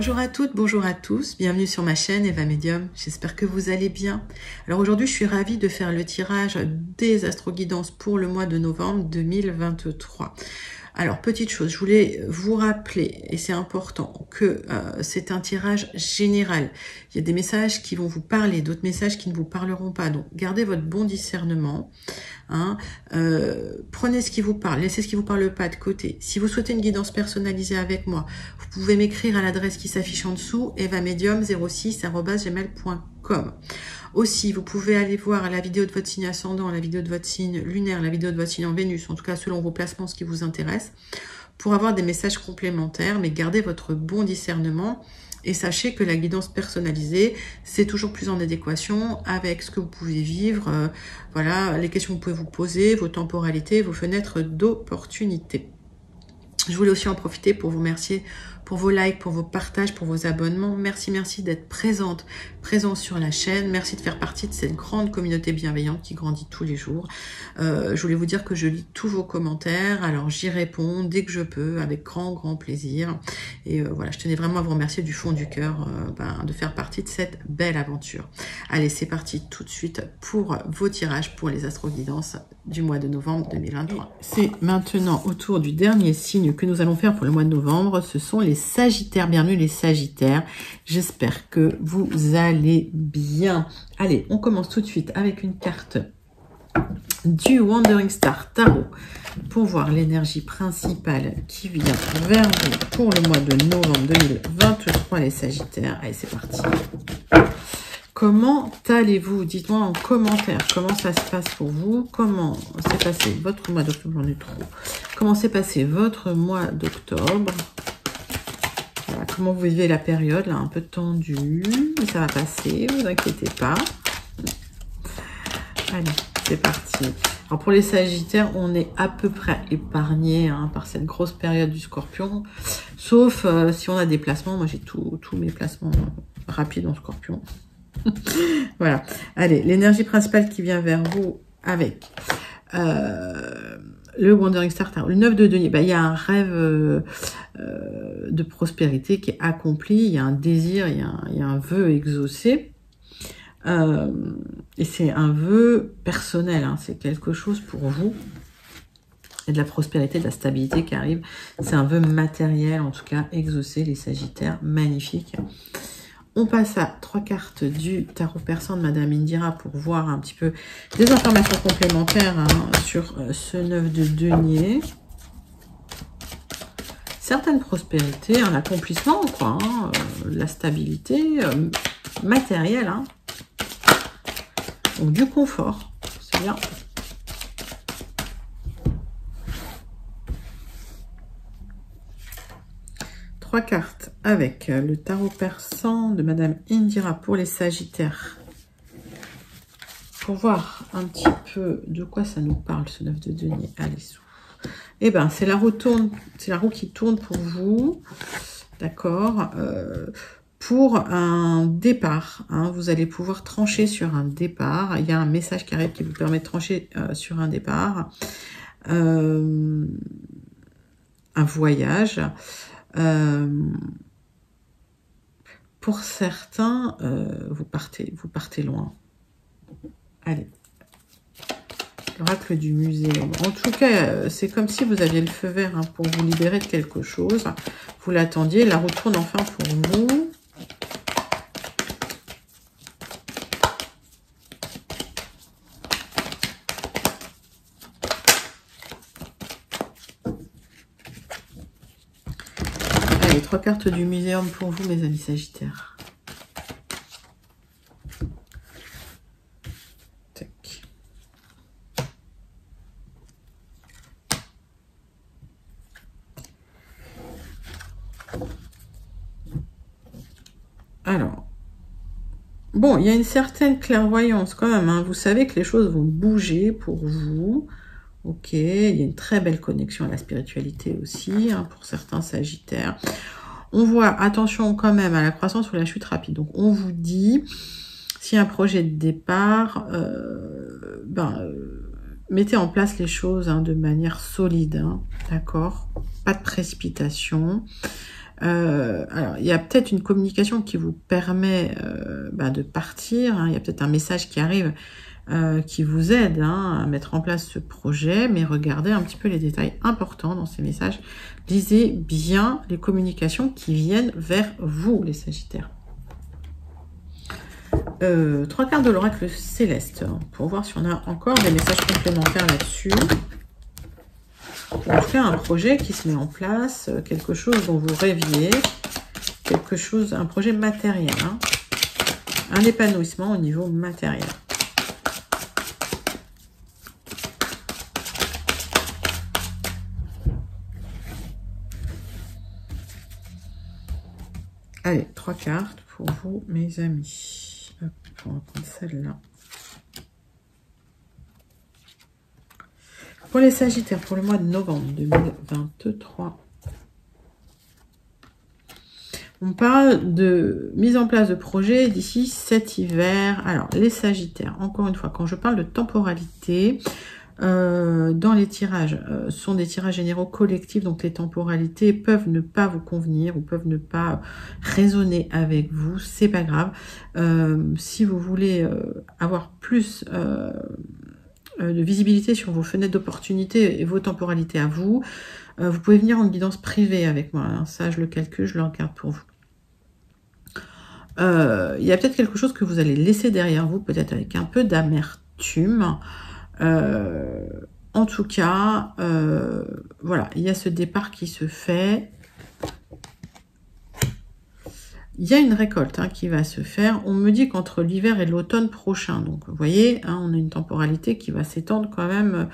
Bonjour à toutes, bonjour à tous, bienvenue sur ma chaîne Eva Medium, j'espère que vous allez bien. Alors aujourd'hui je suis ravie de faire le tirage des astro-guidances pour le mois de novembre 2023. Alors petite chose, je voulais vous rappeler, et c'est important, que c'est un tirage général. Il y a des messages qui vont vous parler, d'autres messages qui ne vous parleront pas, donc gardez votre bon discernement. Prenez ce qui vous parle, laissez ce qui vous parle pas de côté. Si vous souhaitez une guidance personnalisée avec moi, vous pouvez m'écrire à l'adresse qui s'affiche en dessous, evamedium06@gmail.com. Aussi, vous pouvez aller voir la vidéo de votre signe ascendant, la vidéo de votre signe lunaire, la vidéo de votre signe en Vénus, en tout cas selon vos placements, ce qui vous intéresse, pour avoir des messages complémentaires, mais gardez votre bon discernement. Et sachez que la guidance personnalisée, c'est toujours plus en adéquation avec ce que vous pouvez vivre, voilà, les questions que vous pouvez vous poser, vos temporalités, vos fenêtres d'opportunité. Je voulais aussi en profiter pour vous remercier pour vos likes, pour vos partages, pour vos abonnements. Merci d'être présent sur la chaîne. Merci de faire partie de cette grande communauté bienveillante qui grandit tous les jours. Je voulais vous dire que je lis tous vos commentaires, alors j'y réponds dès que je peux, avec grand plaisir. Et voilà, je tenais vraiment à vous remercier du fond du cœur de faire partie de cette belle aventure. Allez, c'est parti tout de suite pour vos tirages pour les astro-guidances du mois de novembre 2023. C'est maintenant au tour du dernier signe que nous allons faire pour le mois de novembre. Ce sont les Sagittaires. Bienvenue les Sagittaires. J'espère que vous allez bien. Allez, on commence tout de suite avec une carte du Wandering Star Tarot pour voir l'énergie principale qui vient vers vous pour le mois de novembre 2023 les Sagittaires. Allez, c'est parti. Comment allez-vous? Dites-moi en commentaire comment ça se passe pour vous. Comment s'est passé votre mois d'octobre? J'en ai trop. Comment s'est passé votre mois d'octobre? Voilà, comment vous vivez la période, là, un peu tendue. Mais ça va passer, ne vous inquiétez pas. Allez, c'est parti. Alors pour les Sagittaires, on est à peu près épargné par cette grosse période du Scorpion. Sauf si on a des placements. Moi, j'ai tous mes placements rapides en Scorpion. Voilà, allez, l'énergie principale qui vient vers vous avec le Wandering Star Tarot, le 9 de denier, il y a un rêve de prospérité qui est accompli, il y a un désir, il y a un vœu exaucé, et c'est un vœu personnel, c'est quelque chose pour vous, et de la prospérité, de la stabilité qui arrive, c'est un vœu matériel, en tout cas exaucé, les Sagittaires, magnifique. On passe à 3 cartes du tarot persan de Madame Indira pour voir un petit peu des informations complémentaires sur ce 9 de denier. Certaines prospérités, un accomplissement, quoi, la stabilité matérielle, donc du confort, c'est bien. Cartes avec le tarot persan de Madame Indira pour les Sagittaires. Pour voir un petit peu de quoi ça nous parle, ce 9 de denier. Allez, eh ben, c'est la roue qui tourne pour vous. D'accord. Pour un départ, vous allez pouvoir trancher sur un départ. Il y a un message qui arrive qui vous permet de trancher sur un départ. Un voyage. Pour certains, vous partez loin. Allez, l'oracle du muséum. En tout cas, c'est comme si vous aviez le feu vert pour vous libérer de quelque chose. Vous l'attendiez, la roue tourne enfin pour vous. Allez, 3 cartes du muséum pour vous, mes amis Sagittaires. Tac. Alors, bon, il y a une certaine clairvoyance quand même. Vous savez que les choses vont bouger pour vous. Ok, il y a une très belle connexion à la spiritualité aussi, pour certains Sagittaires. On voit, attention quand même à la croissance ou la chute rapide. Donc, on vous dit, si un projet de départ, mettez en place les choses de manière solide, d'accord? Pas de précipitation. Alors, il y a peut-être une communication qui vous permet de partir. Hein. Il y a peut-être un message qui arrive qui vous aide à mettre en place ce projet. Mais regardez un petit peu les détails importants dans ces messages. Lisez bien les communications qui viennent vers vous, les Sagittaires. 3 cartes de l'oracle céleste pour voir si on a encore des messages complémentaires là-dessus. En tout cas, un projet qui se met en place, quelque chose dont vous rêviez, quelque chose, un projet matériel, hein. Un épanouissement au niveau matériel. Allez, 3 cartes pour vous, mes amis. Hop, on va prendre celle-là. Pour les Sagittaires, pour le mois de novembre 2023, on parle de mise en place de projets d'ici cet hiver. Alors, les Sagittaires, encore une fois, quand je parle de temporalité, dans les tirages, ce sont des tirages généraux collectifs, donc les temporalités peuvent ne pas vous convenir ou peuvent ne pas résonner avec vous, c'est pas grave. Si vous voulez avoir plus de visibilité sur vos fenêtres d'opportunité et vos temporalités à vous, vous pouvez venir en guidance privée avec moi, hein. Ça je le calcule, je le regarde pour vous. Il y a peut-être quelque chose que vous allez laisser derrière vous, peut-être avec un peu d'amertume. En tout cas, voilà, il y a ce départ qui se fait. Il y a une récolte qui va se faire. On me dit qu'entre l'hiver et l'automne prochain, donc vous voyez, on a une temporalité qui va s'étendre quand même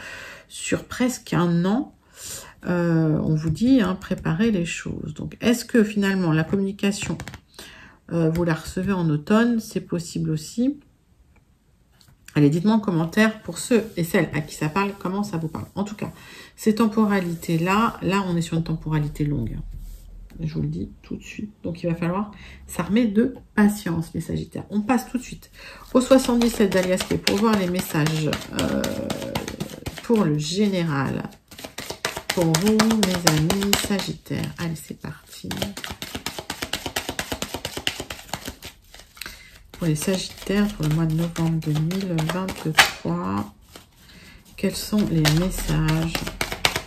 sur presque un an. On vous dit, préparez les choses. Donc, est-ce que finalement la communication, vous la recevez en automne? C'est possible aussi. Allez, dites-moi en commentaire pour ceux et celles à qui ça parle, comment ça vous parle. En tout cas, ces temporalités-là, là, on est sur une temporalité longue. Je vous le dis tout de suite. Donc, il va falloir s'armer de patience, les Sagittaires. On passe tout de suite au 77 d'Alias Kay pour voir les messages pour le général. Pour vous, mes amis Sagittaires. Allez, c'est parti. Pour les Sagittaires, pour le mois de novembre 2023, quels sont les messages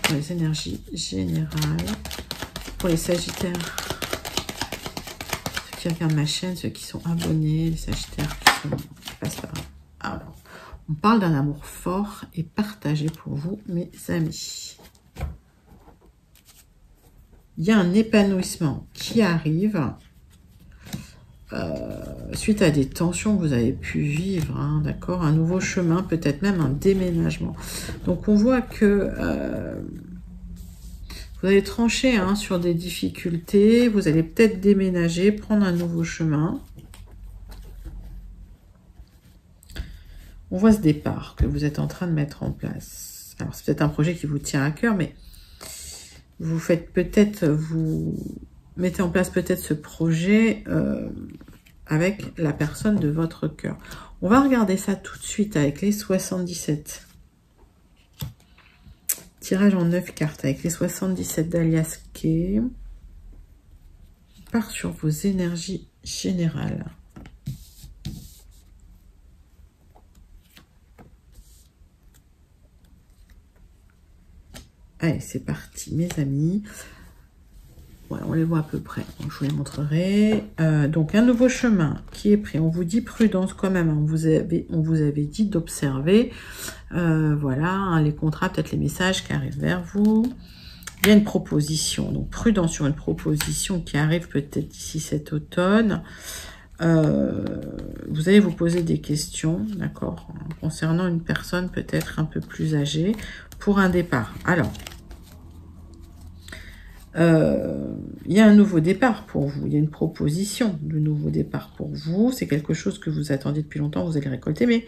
pour les énergies générales? Pour les Sagittaires, ceux qui regardent ma chaîne, ceux qui sont abonnés, les Sagittaires qui passent par là. Alors, on parle d'un amour fort et partagé pour vous, mes amis. Il y a un épanouissement qui arrive suite à des tensions que vous avez pu vivre, d'accord, un nouveau chemin, peut-être même un déménagement. Donc on voit que vous allez trancher sur des difficultés, vous allez peut-être déménager, prendre un nouveau chemin. On voit ce départ que vous êtes en train de mettre en place. Alors c'est peut-être un projet qui vous tient à cœur, mais vous faites peut-être, vous mettez en place peut-être ce projet avec la personne de votre cœur. On va regarder ça tout de suite avec les 77. Tirage en 9 cartes avec les 77 d'Alias Kay. On part sur vos énergies générales. Allez, c'est parti, mes amis. Ouais, on les voit à peu près. Donc, je vous les montrerai. Donc, un nouveau chemin qui est pris. On vous dit prudence quand même. On vous avait dit d'observer. Voilà, les contrats, peut-être les messages qui arrivent vers vous. Il y a une proposition. Donc, prudence sur une proposition qui arrive peut-être d'ici cet automne. Vous allez vous poser des questions, d'accord, concernant une personne peut-être un peu plus âgée pour un départ. Alors, il y a un nouveau départ pour vous, il y a une proposition de nouveau départ pour vous, c'est quelque chose que vous attendiez depuis longtemps, vous allez récolter, mais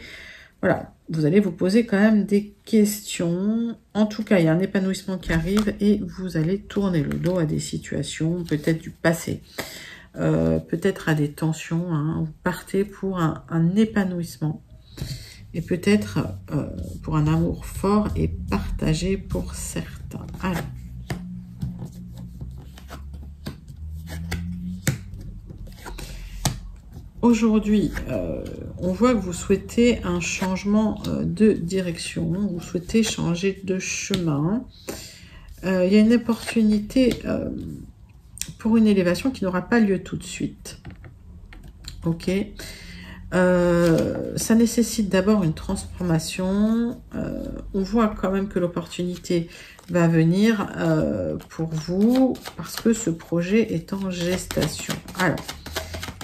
voilà, vous allez vous poser quand même des questions. En tout cas, il y a un épanouissement qui arrive et vous allez tourner le dos à des situations, peut-être du passé, peut-être à des tensions, vous partez pour un épanouissement et peut-être pour un amour fort et partagé pour certains. Alors, aujourd'hui, on voit que vous souhaitez un changement de direction, vous souhaitez changer de chemin. Il y a une opportunité pour une élévation qui n'aura pas lieu tout de suite. Ok. Ça nécessite d'abord une transformation. On voit quand même que l'opportunité va venir pour vous parce que ce projet est en gestation. Alors,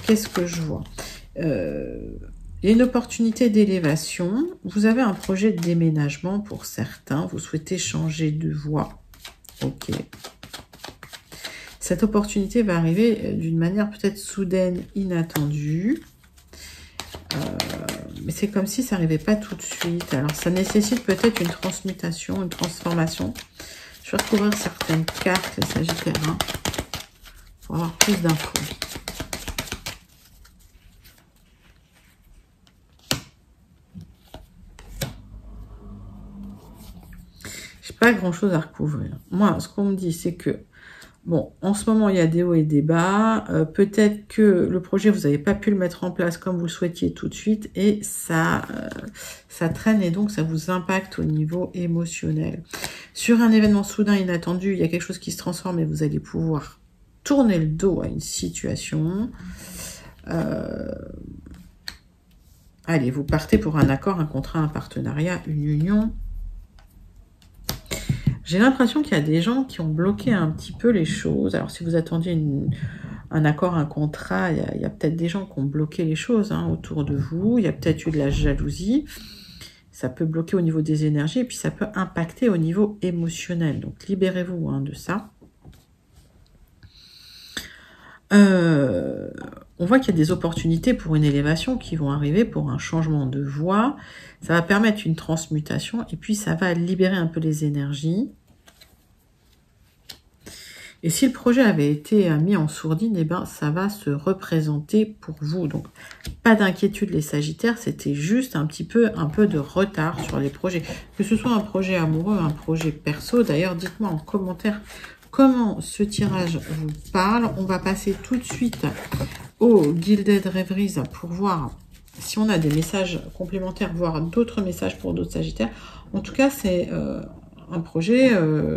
qu'est-ce que je vois? Il y a une opportunité d'élévation. Vous avez un projet de déménagement pour certains. Vous souhaitez changer de voie. Ok. Cette opportunité va arriver d'une manière peut-être soudaine, inattendue. Mais c'est comme si ça n'arrivait pas tout de suite. Alors, ça nécessite peut-être une transmutation, une transformation. Je vais recouvrir certaines cartes, les Sagittaires, hein, pour avoir plus d'infos. J'ai pas grand-chose à recouvrir. Moi, ce qu'on me dit, c'est que bon, en ce moment, il y a des hauts et des bas. Peut-être que le projet, vous n'avez pas pu le mettre en place comme vous le souhaitiez tout de suite. Et ça traîne et donc ça vous impacte au niveau émotionnel. Sur un événement soudain, inattendu, il y a quelque chose qui se transforme et vous allez pouvoir tourner le dos à une situation. Allez, vous partez pour un accord, un contrat, un partenariat, une union. J'ai l'impression qu'il y a des gens qui ont bloqué un petit peu les choses. Alors, si vous attendiez un accord, un contrat, il y a peut-être des gens qui ont bloqué les choses hein, autour de vous. Il y a peut-être eu de la jalousie. Ça peut bloquer au niveau des énergies et puis ça peut impacter au niveau émotionnel. Donc, libérez-vous hein, de ça. On voit qu'il y a des opportunités pour une élévation qui vont arriver pour un changement de voie. Ça va permettre une transmutation et puis ça va libérer un peu les énergies. Et si le projet avait été mis en sourdine, eh ben, ça va se représenter pour vous. Donc, pas d'inquiétude les Sagittaires, c'était juste un peu de retard sur les projets. Que ce soit un projet amoureux, un projet perso. D'ailleurs, dites-moi en commentaire comment ce tirage vous parle. On va passer tout de suite au Gilded Rêveries pour voir si on a des messages complémentaires, voire d'autres messages pour d'autres Sagittaires. En tout cas, c'est un projet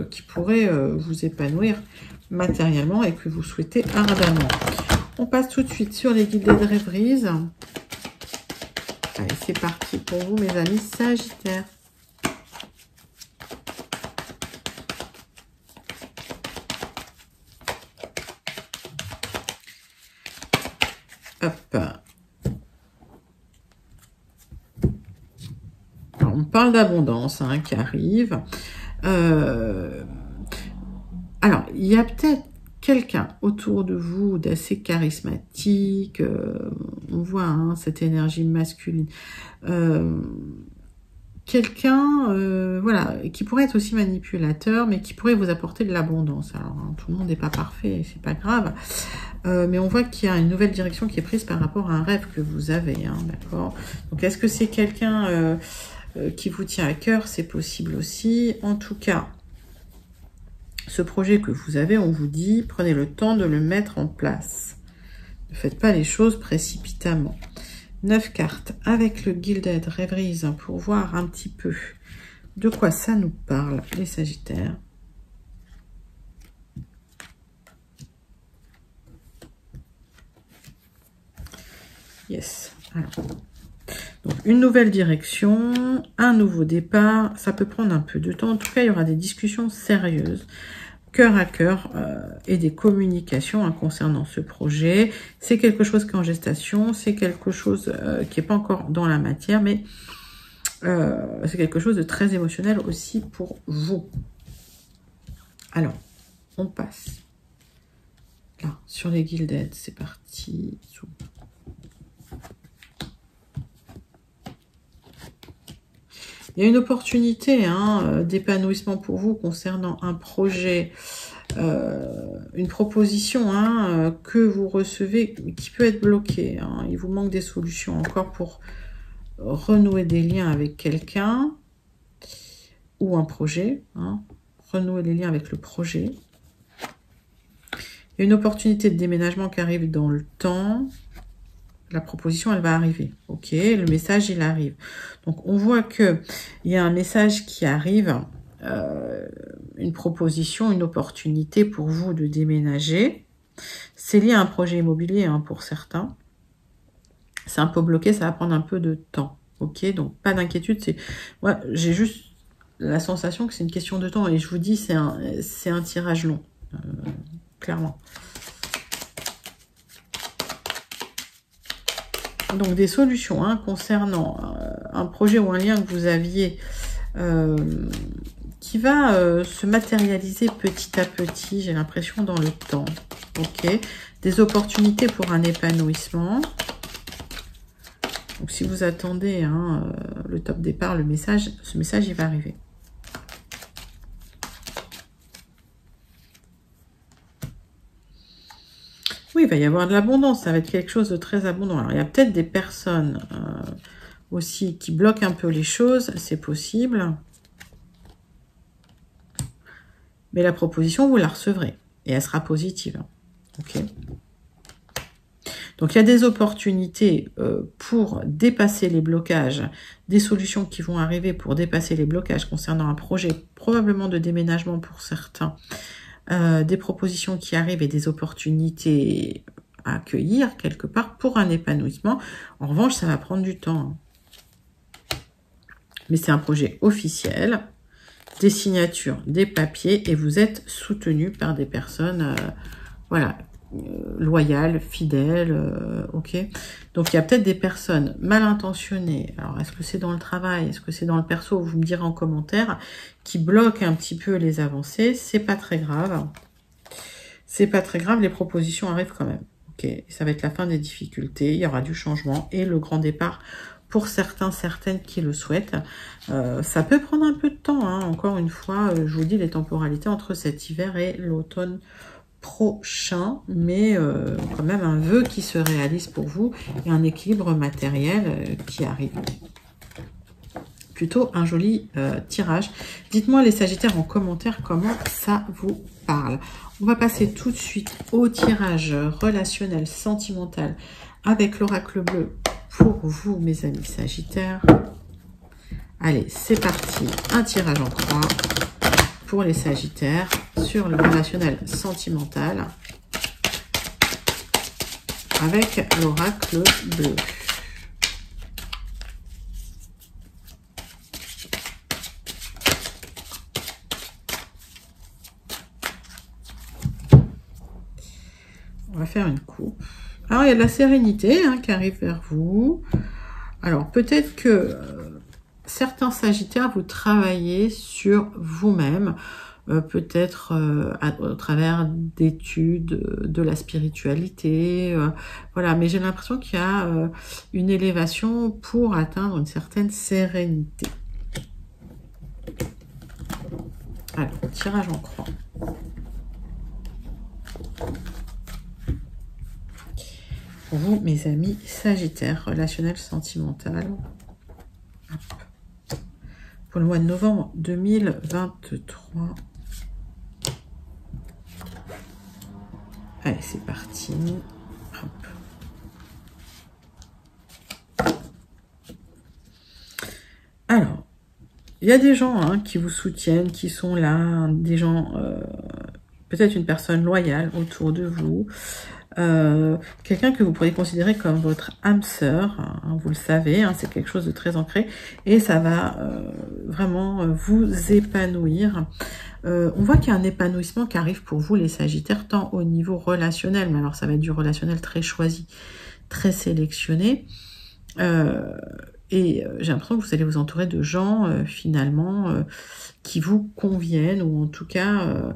qui pourrait vous épanouir matériellement et que vous souhaitez ardemment. On passe tout de suite sur les Gilded Rêveries. Allez, c'est parti pour vous, mes amis Sagittaires. Hop. Alors, on parle d'abondance hein, qui arrive. Alors, il y a peut-être quelqu'un autour de vous d'assez charismatique. On voit hein, cette énergie masculine. Quelqu'un, voilà, qui pourrait être aussi manipulateur, mais qui pourrait vous apporter de l'abondance. Alors, hein, tout le monde n'est pas parfait, c'est pas grave. Mais on voit qu'il y a une nouvelle direction qui est prise par rapport à un rêve que vous avez, hein, d'accord? Donc, est-ce que c'est quelqu'un qui vous tient à cœur? C'est possible aussi. En tout cas, ce projet que vous avez, on vous dit, prenez le temps de le mettre en place. Ne faites pas les choses précipitamment. 9 cartes avec le Gilded Rêveries pour voir un petit peu de quoi ça nous parle, les Sagittaires. Yes. Alors, donc, une nouvelle direction, un nouveau départ. Ça peut prendre un peu de temps. En tout cas, il y aura des discussions sérieuses, cœur à cœur, et des communications hein, concernant ce projet. C'est quelque chose qui est en gestation. C'est quelque chose qui n'est pas encore dans la matière, mais c'est quelque chose de très émotionnel aussi pour vous. Alors, on passe là sur les Gilded. C'est parti. Il y a une opportunité hein, d'épanouissement pour vous concernant un projet, une proposition hein, que vous recevez qui peut être bloquée. Hein. Il vous manque des solutions encore pour renouer des liens avec quelqu'un ou un projet. Hein. Renouer les liens avec le projet. Il y a une opportunité de déménagement qui arrive dans le temps. La proposition, elle va arriver. Ok, le message, il arrive. Donc, on voit qu'il y a un message qui arrive, une proposition, une opportunité pour vous de déménager. C'est lié à un projet immobilier hein, pour certains. C'est un peu bloqué, ça va prendre un peu de temps. Ok, donc pas d'inquiétude. Moi, j'ai juste la sensation que c'est une question de temps. Et je vous dis, c'est un tirage long. Clairement. Donc des solutions hein, concernant un projet ou un lien que vous aviez qui va se matérialiser petit à petit, j'ai l'impression, dans le temps. Ok, des opportunités pour un épanouissement. Donc si vous attendez hein, le top départ, ce message il va arriver. Oui, il va y avoir de l'abondance, ça va être quelque chose de très abondant. Alors, il y a peut-être des personnes aussi qui bloquent un peu les choses, c'est possible. Mais la proposition, vous la recevrez et elle sera positive. Ok. Donc, il y a des opportunités pour dépasser les blocages, des solutions qui vont arriver pour dépasser les blocages concernant un projet, probablement de déménagement pour certains. Des propositions qui arrivent et des opportunités à accueillir quelque part pour un épanouissement. En revanche, ça va prendre du temps. Mais c'est un projet officiel, des signatures, des papiers, et vous êtes soutenu par des personnes voilà, loyales, fidèles, ok. Donc il y a peut-être des personnes mal intentionnées. Alors est-ce que c'est dans le travail, est-ce que c'est dans le perso? Vous me direz en commentaire, qui bloquent un petit peu les avancées. C'est pas très grave. C'est pas très grave, les propositions arrivent quand même. Ok, ça va être la fin des difficultés, il y aura du changement et le grand départ pour certains, certaines qui le souhaitent. Ça peut prendre un peu de temps, hein. Encore une fois, je vous dis les temporalités entre cet hiver et l'automne prochain, mais quand même un vœu qui se réalise pour vous et un équilibre matériel qui arrive. Plutôt un joli tirage. Dites-moi les Sagittaires en commentaire comment ça vous parle. On va passer tout de suite au tirage relationnel sentimental avec l'oracle bleu pour vous mes amis Sagittaires. Allez, c'est parti. Un tirage en croix pour les Sagittaires sur le relationnel sentimental avec l'oracle bleu. On va faire une coupe. Alors, il y a de la sérénité hein, qui arrive vers vous. Alors, peut-être que certains Sagittaires, vous travaillez sur vous-même, peut-être au travers d'études, de la spiritualité, voilà. Mais j'ai l'impression qu'il y a une élévation pour atteindre une certaine sérénité. Alors, tirage en croix. Pour vous, mes amis Sagittaires, relationnel sentimental. Hop. Pour le mois de novembre 2023. Allez, c'est parti. Hop. Alors, il y a des gens hein, qui vous soutiennent, qui sont là, des gens, peut-être une personne loyale autour de vous. Quelqu'un que vous pourriez considérer comme votre âme sœur, hein, vous le savez, hein, c'est quelque chose de très ancré et ça va vraiment vous épanouir. On voit qu'il y a un épanouissement qui arrive pour vous les Sagittaires, tant au niveau relationnel, mais alors ça va être du relationnel très choisi, très sélectionné. Et j'ai l'impression que vous allez vous entourer de gens finalement qui vous conviennent ou en tout cas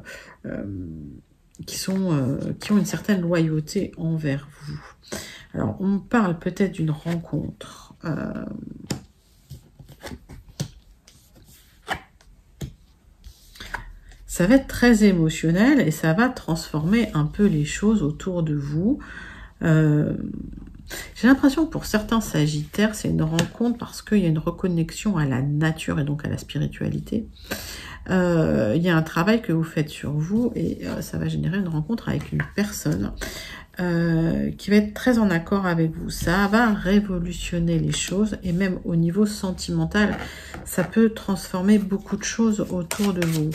qui ont une certaine loyauté envers vous. Alors, on parle peut-être d'une rencontre. Ça va être très émotionnel et ça va transformer un peu les choses autour de vous. J'ai l'impression que pour certains Sagittaires, c'est une rencontre parce qu'il y a une reconnexion à la nature et donc à la spiritualité. Il y a un travail que vous faites sur vous et ça va générer une rencontre avec une personne qui va être très en accord avec vous. Ça va révolutionner les choses et même au niveau sentimental, ça peut transformer beaucoup de choses autour de vous.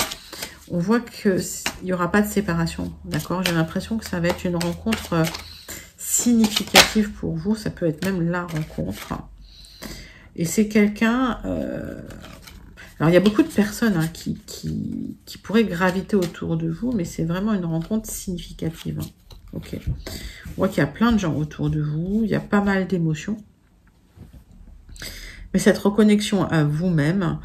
On voit qu'il n'y aura pas de séparation, d'accord? J'ai l'impression que ça va être une rencontre significative pour vous. Ça peut être même la rencontre. Et c'est quelqu'un... alors, il y a beaucoup de personnes hein, qui pourraient graviter autour de vous, mais c'est vraiment une rencontre significative. Hein. Ok. On voit qu'il y a plein de gens autour de vous, il y a pas mal d'émotions. Mais cette reconnexion à vous-même,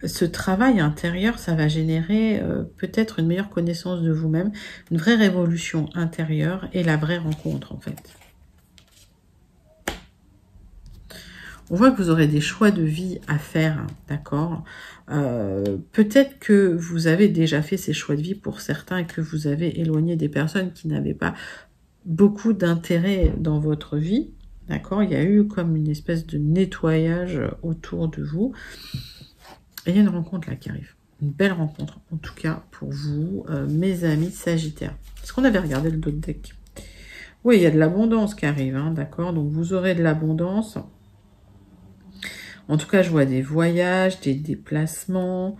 ce travail intérieur, ça va générer peut-être une meilleure connaissance de vous-même, une vraie révolution intérieure et la vraie rencontre en fait. On voit que vous aurez des choix de vie à faire, d'accord? Peut-être que vous avez déjà fait ces choix de vie pour certains et que vous avez éloigné des personnes qui n'avaient pas beaucoup d'intérêt dans votre vie, d'accord? Il y a eu comme une espèce de nettoyage autour de vous. Et il y a une rencontre là qui arrive. Une belle rencontre, en tout cas pour vous, mes amis Sagittaires. Est-ce qu'on avait regardé le dos de deck? Oui, il y a de l'abondance qui arrive, hein, d'accord? Donc vous aurez de l'abondance. En tout cas, je vois des voyages, des déplacements.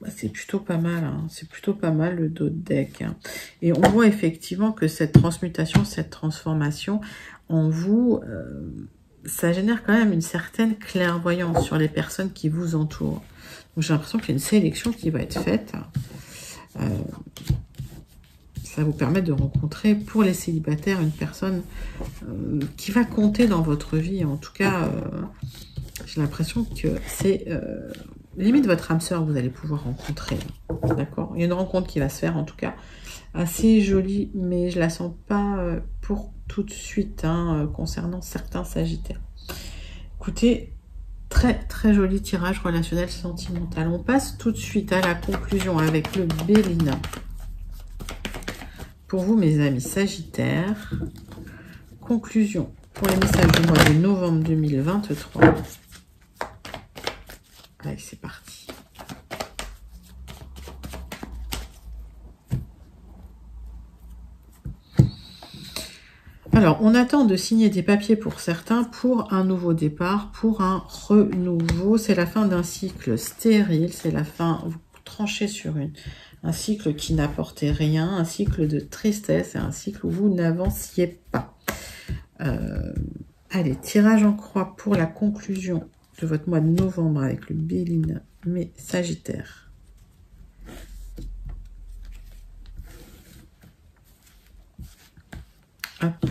C'est plutôt pas mal, hein. C'est plutôt pas mal le dos de deck. Hein. Et on voit effectivement que cette transmutation, cette transformation en vous, ça génère quand même une certaine clairvoyance sur les personnes qui vous entourent. Donc j'ai l'impression qu'il y a une sélection qui va être faite. Ça va vous permettre de rencontrer pour les célibataires une personne qui va compter dans votre vie. En tout cas, j'ai l'impression que c'est limite votre âme sœur que vous allez pouvoir rencontrer. D'accord? Il y a une rencontre qui va se faire en tout cas assez jolie, mais je la sens pas pour tout de suite hein, concernant certains Sagittaires. Écoutez, très très joli tirage relationnel sentimental. On passe tout de suite à la conclusion avec le Bélina. Pour vous, mes amis Sagittaires, conclusion pour les messages du mois de novembre 2023. Allez, c'est parti. Alors, on attend de signer des papiers pour certains pour un nouveau départ, pour un renouveau. C'est la fin d'un cycle stérile, c'est la fin, vous tranchez sur un cycle qui n'apportait rien, un cycle de tristesse et un cycle où vous n'avanciez pas. Allez, tirage en croix pour la conclusion de votre mois de novembre avec le Béline, mes Sagittaires. Hop.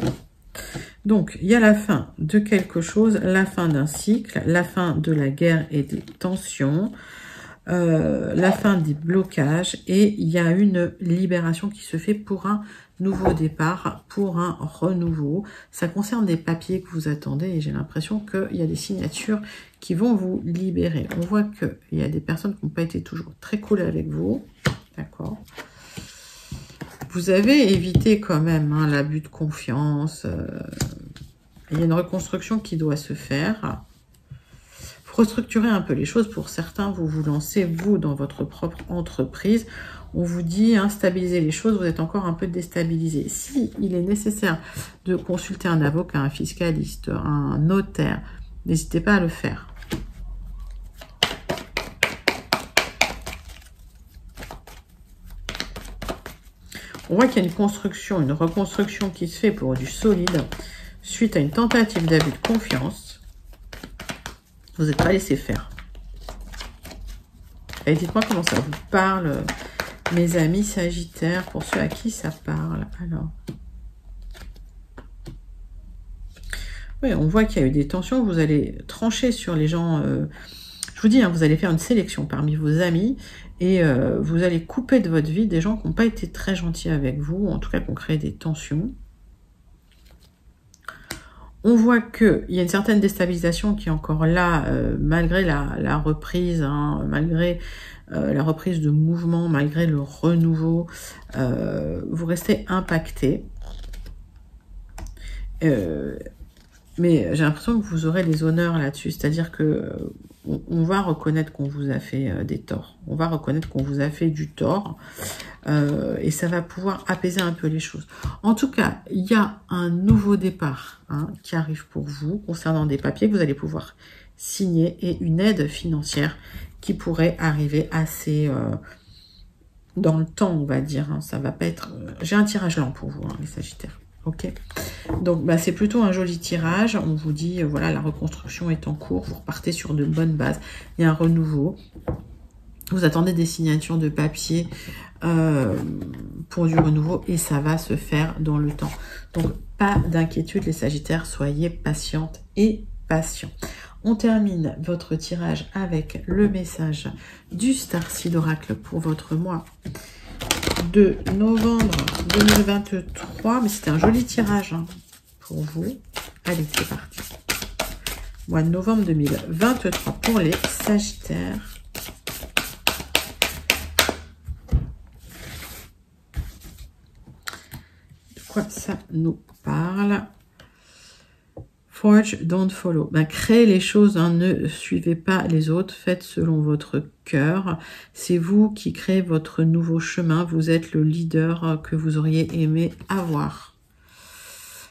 Donc, il y a la fin de quelque chose, la fin d'un cycle, la fin de la guerre et des tensions, la fin des blocages et il y a une libération qui se fait pour un nouveau départ, pour un renouveau. Ça concerne des papiers que vous attendez et j'ai l'impression qu'il y a des signatures qui vont vous libérer. On voit qu'il y a des personnes qui n'ont pas été toujours très cool avec vous, d'accord? Vous avez évité quand même hein, l'abus de confiance. Il y a une reconstruction qui doit se faire. Restructurer un peu les choses. Pour certains, vous vous lancez, vous, dans votre propre entreprise. On vous dit, hein, stabiliser les choses, vous êtes encore un peu déstabilisé. Si il est nécessaire de consulter un avocat, un fiscaliste, un notaire, n'hésitez pas à le faire. On voit qu'il y a une construction, une reconstruction qui se fait pour du solide, suite à une tentative d'abus de confiance. Vous n'êtes pas laissé faire. Et dites-moi comment ça vous parle, mes amis Sagittaires, pour ceux à qui ça parle. Alors, oui, on voit qu'il y a eu des tensions. Vous allez trancher sur les gens. Je vous dis, hein, vous allez faire une sélection parmi vos amis et vous allez couper de votre vie des gens qui n'ont pas été très gentils avec vous, en tout cas qui ont créé des tensions. On voit qu'il y a une certaine déstabilisation qui est encore là, malgré la reprise, hein, malgré la reprise de mouvement, malgré le renouveau. Vous restez impacté. Mais j'ai l'impression que vous aurez des honneurs là-dessus. C'est-à-dire que on va reconnaître qu'on vous a fait des torts. On va reconnaître qu'on vous a fait du tort. et ça va pouvoir apaiser un peu les choses. En tout cas, il y a un nouveau départ qui arrive pour vous concernant des papiers que vous allez pouvoir signer et une aide financière qui pourrait arriver assez dans le temps, on va dire. Ça va pas être... J'ai un tirage lent pour vous, les Sagittaires. Ok, donc c'est plutôt un joli tirage. On vous dit, voilà, la reconstruction est en cours. Vous repartez sur de bonnes bases. Il y a un renouveau. Vous attendez des signatures de papier pour du renouveau et ça va se faire dans le temps. Donc, pas d'inquiétude les Sagittaires. Soyez patientes et patients. On termine votre tirage avec le message du Starseed Oracle pour votre mois de novembre 2023. Mais c'était un joli tirage pour vous. Allez, c'est parti. Mois de novembre 2023 pour les Sagittaires. De quoi ça nous parle? Forge, don't follow. Créez les choses, ne suivez pas les autres, faites selon votre cœur. C'est vous qui créez votre nouveau chemin. Vous êtes le leader que vous auriez aimé avoir.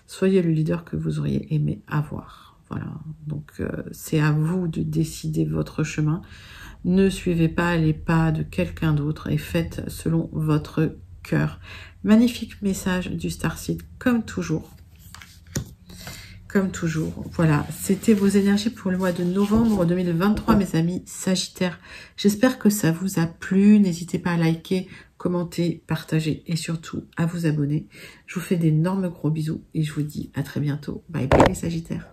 Soyez le leader que vous auriez aimé avoir. Voilà. Donc, c'est à vous de décider votre chemin. Ne suivez pas les pas de quelqu'un d'autre et faites selon votre cœur. Magnifique message du Starseed, comme toujours. Comme toujours, voilà, c'était vos énergies pour le mois de novembre 2023, mes amis Sagittaires. J'espère que ça vous a plu. N'hésitez pas à liker, commenter, partager et surtout à vous abonner. Je vous fais d'énormes gros bisous et je vous dis à très bientôt. Bye bye les Sagittaires.